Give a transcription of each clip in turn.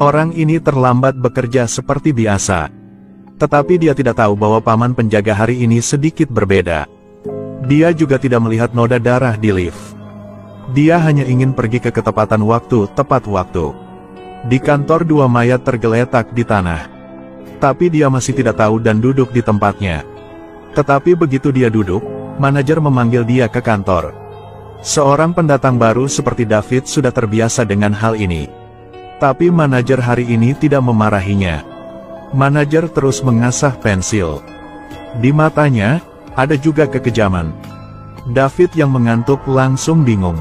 Orang ini terlambat bekerja seperti biasa. Tetapi dia tidak tahu bahwa paman penjaga hari ini sedikit berbeda. Dia juga tidak melihat noda darah di lift. Dia hanya ingin pergi ke ketepatan waktu, tepat waktu. Di kantor 2 mayat tergeletak di tanah. Tapi dia masih tidak tahu dan duduk di tempatnya. Tetapi begitu dia duduk, manajer memanggil dia ke kantor. Seorang pendatang baru seperti David sudah terbiasa dengan hal ini. Tapi manajer hari ini tidak memarahinya. Manajer terus mengasah pensil. Di matanya, ada juga kekejaman. David yang mengantuk langsung bingung.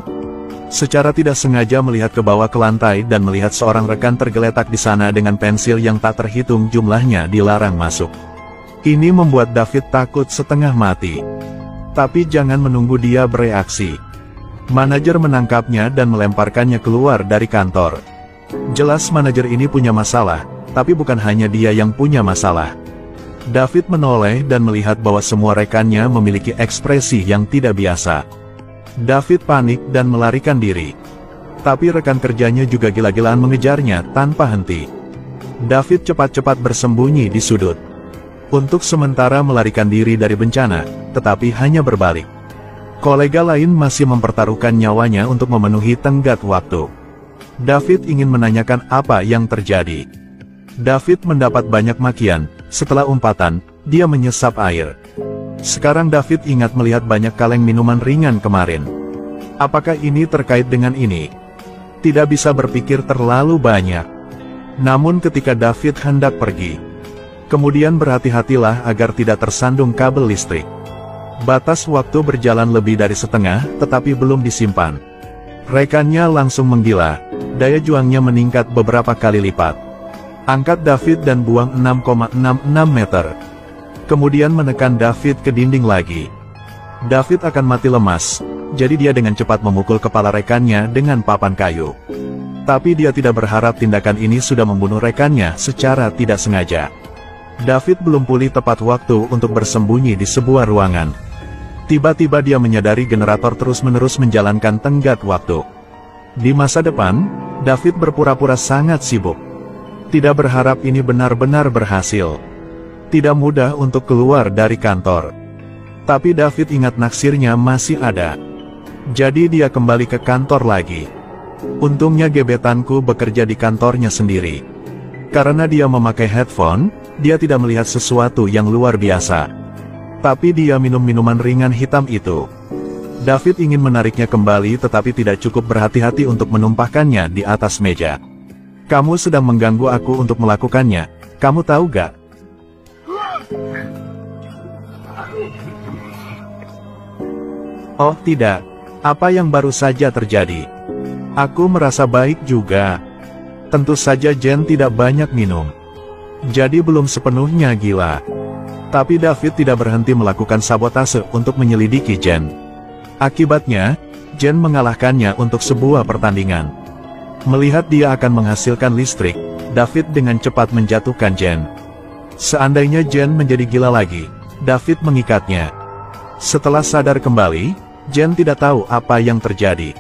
Secara tidak sengaja melihat ke bawah ke lantai dan melihat seorang rekan tergeletak di sana dengan pensil yang tak terhitung jumlahnya dilarang masuk. Ini membuat David takut setengah mati. Tapi jangan menunggu dia bereaksi. Manajer menangkapnya dan melemparkannya keluar dari kantor. Jelas manajer ini punya masalah, tapi bukan hanya dia yang punya masalah. David menoleh dan melihat bahwa semua rekannya memiliki ekspresi yang tidak biasa. David panik dan melarikan diri. Tapi rekan kerjanya juga gila-gilaan mengejarnya tanpa henti. David cepat-cepat bersembunyi di sudut. Untuk sementara melarikan diri dari bencana, tetapi hanya berbalik. Kolega lain masih mempertaruhkan nyawanya untuk memenuhi tenggat waktu. David ingin menanyakan apa yang terjadi. David mendapat banyak makian. Setelah umpatan, dia menyesap air. Sekarang David ingat melihat banyak kaleng minuman ringan kemarin. Apakah ini terkait dengan ini? Tidak bisa berpikir terlalu banyak. Namun ketika David hendak pergi, kemudian berhati-hatilah agar tidak tersandung kabel listrik. Batas waktu berjalan lebih dari setengah, tetapi belum disimpan. Rekannya langsung menggila. Daya juangnya meningkat beberapa kali lipat. Angkat David dan buang 6,66 meter. Kemudian menekan David ke dinding lagi. David akan mati lemas, jadi dia dengan cepat memukul kepala rekannya dengan papan kayu. Tapi dia tidak berharap tindakan ini sudah membunuh rekannya secara tidak sengaja. David belum pulih tepat waktu untuk bersembunyi di sebuah ruangan. Tiba-tiba dia menyadari generator terus-menerus menjalankan tenggat waktu. Di masa depan, David berpura-pura sangat sibuk. Tidak berharap ini benar-benar berhasil. Tidak mudah untuk keluar dari kantor. Tapi David ingat naksirnya masih ada. Jadi dia kembali ke kantor lagi. Untungnya gebetanku bekerja di kantornya sendiri. Karena dia memakai headphone, dia tidak melihat sesuatu yang luar biasa. Tapi dia minum minuman ringan hitam itu. David ingin menariknya kembali tetapi tidak cukup berhati-hati untuk menumpahkannya di atas meja. Kamu sedang mengganggu aku untuk melakukannya, kamu tahu gak? Oh tidak, apa yang baru saja terjadi? Aku merasa baik juga. Tentu saja Jen tidak banyak minum. Jadi belum sepenuhnya gila. Tapi David tidak berhenti melakukan sabotase untuk menyelidiki Jen. Akibatnya, Jen mengalahkannya untuk sebuah pertandingan. Melihat dia akan menghasilkan listrik, David dengan cepat menjatuhkan Jen. Seandainya Jen menjadi gila lagi, David mengikatnya. Setelah sadar kembali, Jen tidak tahu apa yang terjadi.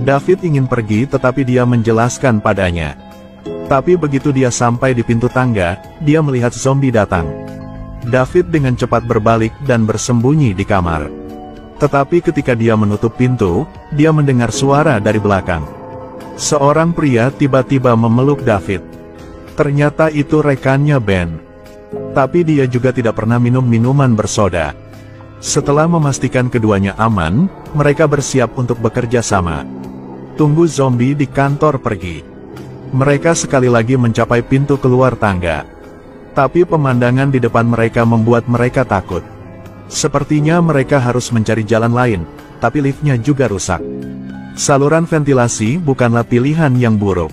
David ingin pergi tetapi dia menjelaskan padanya. Tapi begitu dia sampai di pintu tangga, dia melihat zombie datang. David dengan cepat berbalik dan bersembunyi di kamar. Tetapi ketika dia menutup pintu, dia mendengar suara dari belakang. Seorang pria tiba-tiba memeluk David. Ternyata itu rekannya Ben. Tapi dia juga tidak pernah minum minuman bersoda. Setelah memastikan keduanya aman, mereka bersiap untuk bekerja sama. Tunggu zombie di kantor pergi. Mereka sekali lagi mencapai pintu keluar tangga. Tapi pemandangan di depan mereka membuat mereka takut. Sepertinya mereka harus mencari jalan lain, tapi liftnya juga rusak. Saluran ventilasi bukanlah pilihan yang buruk.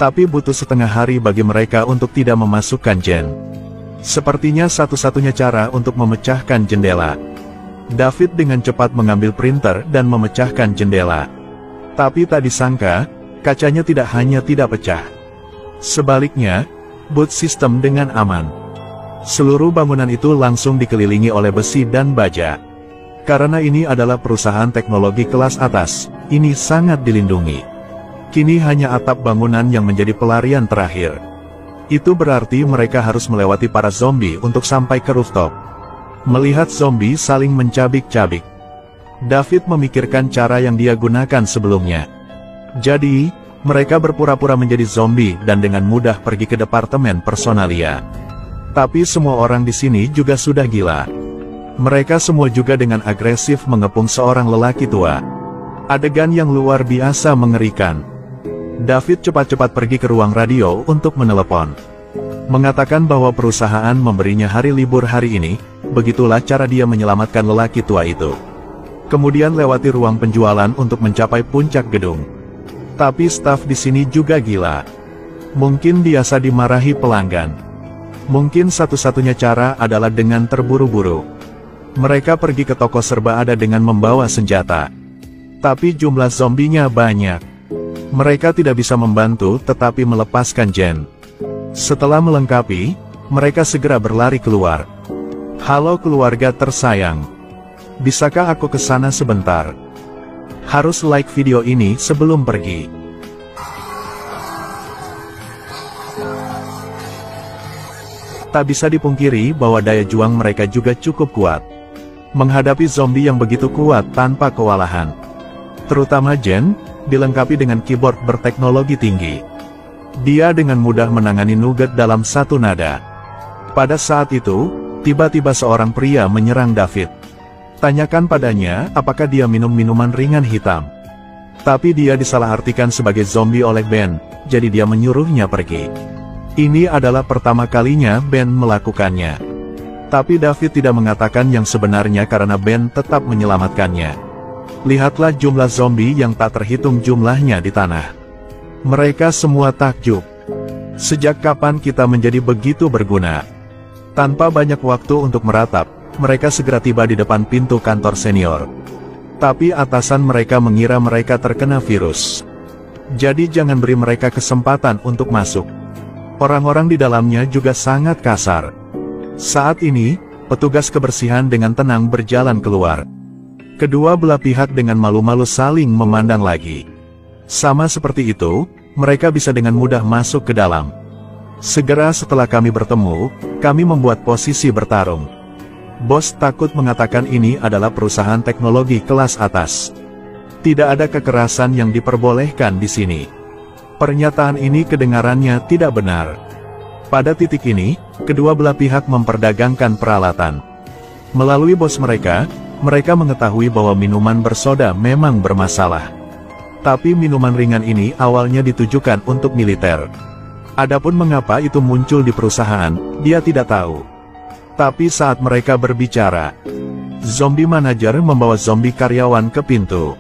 Tapi butuh setengah hari bagi mereka untuk tidak memasukkan Jen. Sepertinya satu-satunya cara untuk memecahkan jendela. David dengan cepat mengambil printer dan memecahkan jendela. Tapi tak disangka, kacanya tidak hanya tidak pecah. Sebaliknya, boot sistem dengan aman. Seluruh bangunan itu langsung dikelilingi oleh besi dan baja. Karena ini adalah perusahaan teknologi kelas atas, ini sangat dilindungi. Kini hanya atap bangunan yang menjadi pelarian terakhir. Itu berarti mereka harus melewati para zombie untuk sampai ke rooftop. Melihat zombie saling mencabik-cabik, David memikirkan cara yang dia gunakan sebelumnya. Jadi, mereka berpura-pura menjadi zombie dan dengan mudah pergi ke departemen personalia. Tapi semua orang di sini juga sudah gila. Mereka semua juga dengan agresif mengepung seorang lelaki tua. Adegan yang luar biasa mengerikan. David cepat-cepat pergi ke ruang radio untuk menelepon. Mengatakan bahwa perusahaan memberinya hari libur hari ini, begitulah cara dia menyelamatkan lelaki tua itu. Kemudian lewati ruang penjualan untuk mencapai puncak gedung. Tapi staf di sini juga gila. Mungkin biasa dimarahi pelanggan. Mungkin satu-satunya cara adalah dengan terburu-buru. Mereka pergi ke toko serba ada dengan membawa senjata. Tapi jumlah zombinya banyak. Mereka tidak bisa membantu tetapi melepaskan Jen. Setelah melengkapi, mereka segera berlari keluar. Halo keluarga tersayang. Bisakah aku ke sana sebentar? Harus like video ini sebelum pergi. Tak bisa dipungkiri bahwa daya juang mereka juga cukup kuat. Menghadapi zombie yang begitu kuat tanpa kewalahan. Terutama Jen, dilengkapi dengan keyboard berteknologi tinggi. Dia dengan mudah menangani Nugget dalam satu nada. Pada saat itu, tiba-tiba seorang pria menyerang David. Tanyakan padanya apakah dia minum minuman ringan hitam. Tapi dia disalahartikan sebagai zombie oleh Ben, jadi dia menyuruhnya pergi. Ini adalah pertama kalinya Ben melakukannya. Tapi David tidak mengatakan yang sebenarnya karena Ben tetap menyelamatkannya. Lihatlah jumlah zombie yang tak terhitung jumlahnya di tanah. Mereka semua takjub. Sejak kapan kita menjadi begitu berguna? Tanpa banyak waktu untuk meratap, mereka segera tiba di depan pintu kantor senior. Tapi atasan mereka mengira mereka terkena virus. Jadi jangan beri mereka kesempatan untuk masuk. Orang-orang di dalamnya juga sangat kasar. Saat ini, petugas kebersihan dengan tenang berjalan keluar. Kedua belah pihak dengan malu-malu saling memandang lagi. Sama seperti itu, mereka bisa dengan mudah masuk ke dalam. Segera setelah kami bertemu, kami membuat posisi bertarung. Bos takut mengatakan ini adalah perusahaan teknologi kelas atas. Tidak ada kekerasan yang diperbolehkan di sini. Pernyataan ini kedengarannya tidak benar. Pada titik ini, kedua belah pihak memperdagangkan peralatan. Melalui bos mereka, mereka mengetahui bahwa minuman bersoda memang bermasalah. Tapi minuman ringan ini awalnya ditujukan untuk militer. Adapun mengapa itu muncul di perusahaan, dia tidak tahu. Tapi saat mereka berbicara, zombie manajer membawa zombie karyawan ke pintu.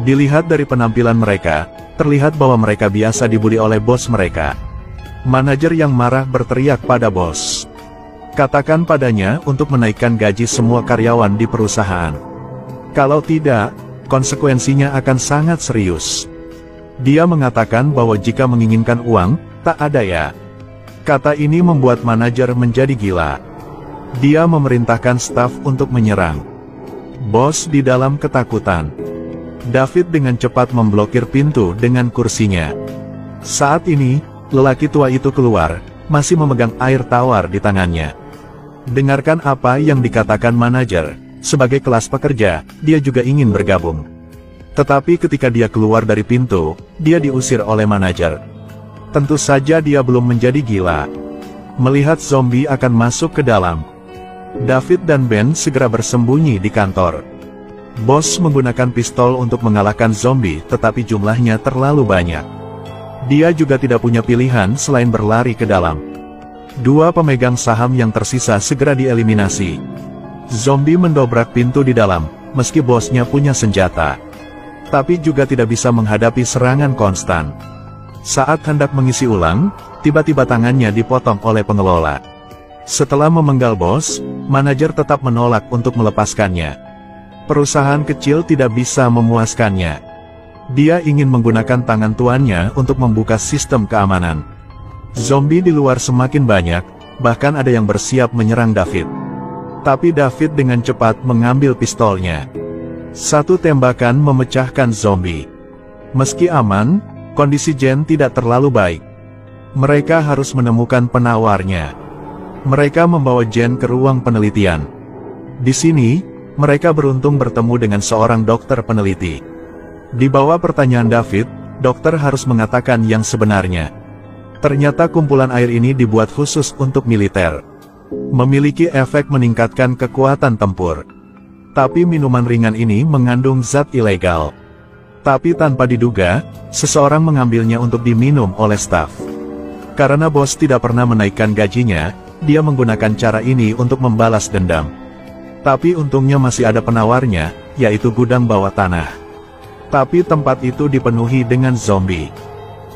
Dilihat dari penampilan mereka, terlihat bahwa mereka biasa dibully oleh bos mereka. Manajer yang marah berteriak pada bos. Katakan padanya untuk menaikkan gaji semua karyawan di perusahaan. Kalau tidak, konsekuensinya akan sangat serius. Dia mengatakan bahwa jika menginginkan uang, tak ada ya. Kata ini membuat manajer menjadi gila. Dia memerintahkan staf untuk menyerang. Bos di dalam ketakutan. David dengan cepat memblokir pintu dengan kursinya. Saat ini, lelaki tua itu keluar, masih memegang air tawar di tangannya. Dengarkan apa yang dikatakan manajer. Sebagai kelas pekerja, dia juga ingin bergabung. Tetapi ketika dia keluar dari pintu, dia diusir oleh manajer. Tentu saja dia belum menjadi gila. Melihat zombie akan masuk ke dalam, David dan Ben segera bersembunyi di kantor. Bos menggunakan pistol untuk mengalahkan zombie, tetapi jumlahnya terlalu banyak. Dia juga tidak punya pilihan selain berlari ke dalam. Dua pemegang saham yang tersisa segera dieliminasi. Zombie mendobrak pintu di dalam, meski bosnya punya senjata. Tapi juga tidak bisa menghadapi serangan konstan. Saat hendak mengisi ulang, tiba-tiba tangannya dipotong oleh pengelola. Setelah memenggal bos, manajer tetap menolak untuk melepaskannya. Perusahaan kecil tidak bisa memuaskannya. Dia ingin menggunakan tangan tuannya untuk membuka sistem keamanan. Zombie di luar semakin banyak, bahkan ada yang bersiap menyerang David. Tapi David dengan cepat mengambil pistolnya. Satu tembakan memecahkan zombie. Meski aman, Kondisi Jen tidak terlalu baik. Mereka harus menemukan penawarnya. Mereka membawa Jen ke ruang penelitian. Di sini, mereka beruntung bertemu dengan seorang dokter peneliti. Di bawah pertanyaan David, dokter harus mengatakan yang sebenarnya. Ternyata kumpulan air ini dibuat khusus untuk militer. Memiliki efek meningkatkan kekuatan tempur. Tapi minuman ringan ini mengandung zat ilegal. Tapi tanpa diduga, seseorang mengambilnya untuk diminum oleh staf. Karena bos tidak pernah menaikkan gajinya, dia menggunakan cara ini untuk membalas dendam. Tapi untungnya masih ada penawarnya, yaitu gudang bawah tanah. Tapi tempat itu dipenuhi dengan zombie.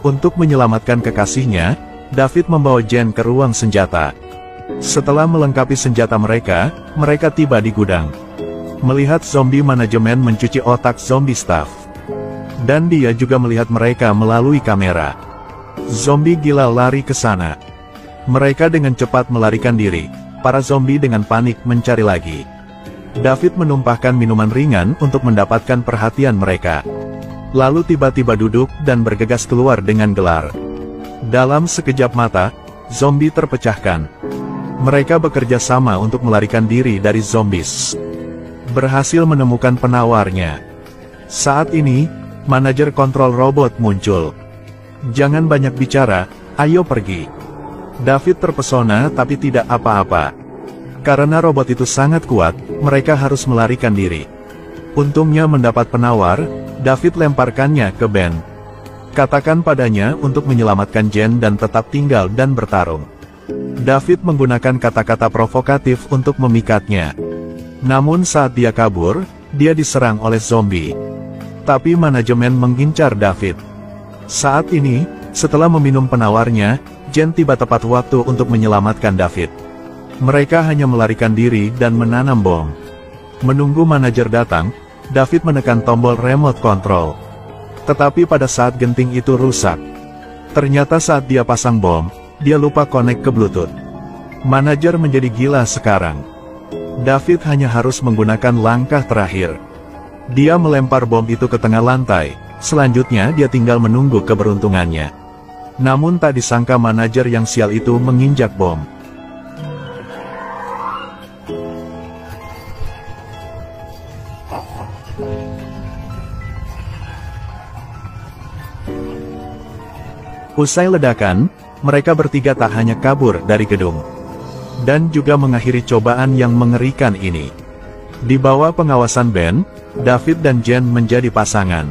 Untuk menyelamatkan kekasihnya, David membawa Jen ke ruang senjata. Setelah melengkapi senjata mereka, mereka tiba di gudang. Melihat zombie, manajemen mencuci otak zombie staff. Dan dia juga melihat mereka melalui kamera. Zombie gila lari ke sana. Mereka dengan cepat melarikan diri. Para zombie dengan panik mencari lagi. David menumpahkan minuman ringan untuk mendapatkan perhatian mereka. Lalu tiba-tiba duduk dan bergegas keluar dengan gelar. Dalam sekejap mata, zombie terpecahkan. Mereka bekerja sama untuk melarikan diri dari zombies. Berhasil menemukan penawarnya. Saat ini, manajer kontrol robot muncul. Jangan banyak bicara, ayo pergi. David terpesona tapi tidak apa-apa. Karena robot itu sangat kuat, mereka harus melarikan diri. Untungnya mendapat penawar, David lemparkannya ke Ben. Katakan padanya untuk menyelamatkan Jen dan tetap tinggal dan bertarung. David menggunakan kata-kata provokatif untuk memikatnya. Namun saat dia kabur, dia diserang oleh zombie. Tapi manajemen mengincar David. Saat ini, setelah meminum penawarnya, Jen tiba tepat waktu untuk menyelamatkan David. Mereka hanya melarikan diri dan menanam bom. Menunggu manajer datang, David menekan tombol remote control. Tetapi pada saat genting itu rusak. Ternyata saat dia pasang bom, dia lupa connect ke Bluetooth. Manajer menjadi gila sekarang. David hanya harus menggunakan langkah terakhir. Dia melempar bom itu ke tengah lantai, selanjutnya dia tinggal menunggu keberuntungannya. Namun tak disangka manajer yang sial itu menginjak bom. Usai ledakan, mereka bertiga tak hanya kabur dari gedung, dan juga mengakhiri cobaan yang mengerikan ini. Di bawah pengawasan Ben, David dan Jen menjadi pasangan.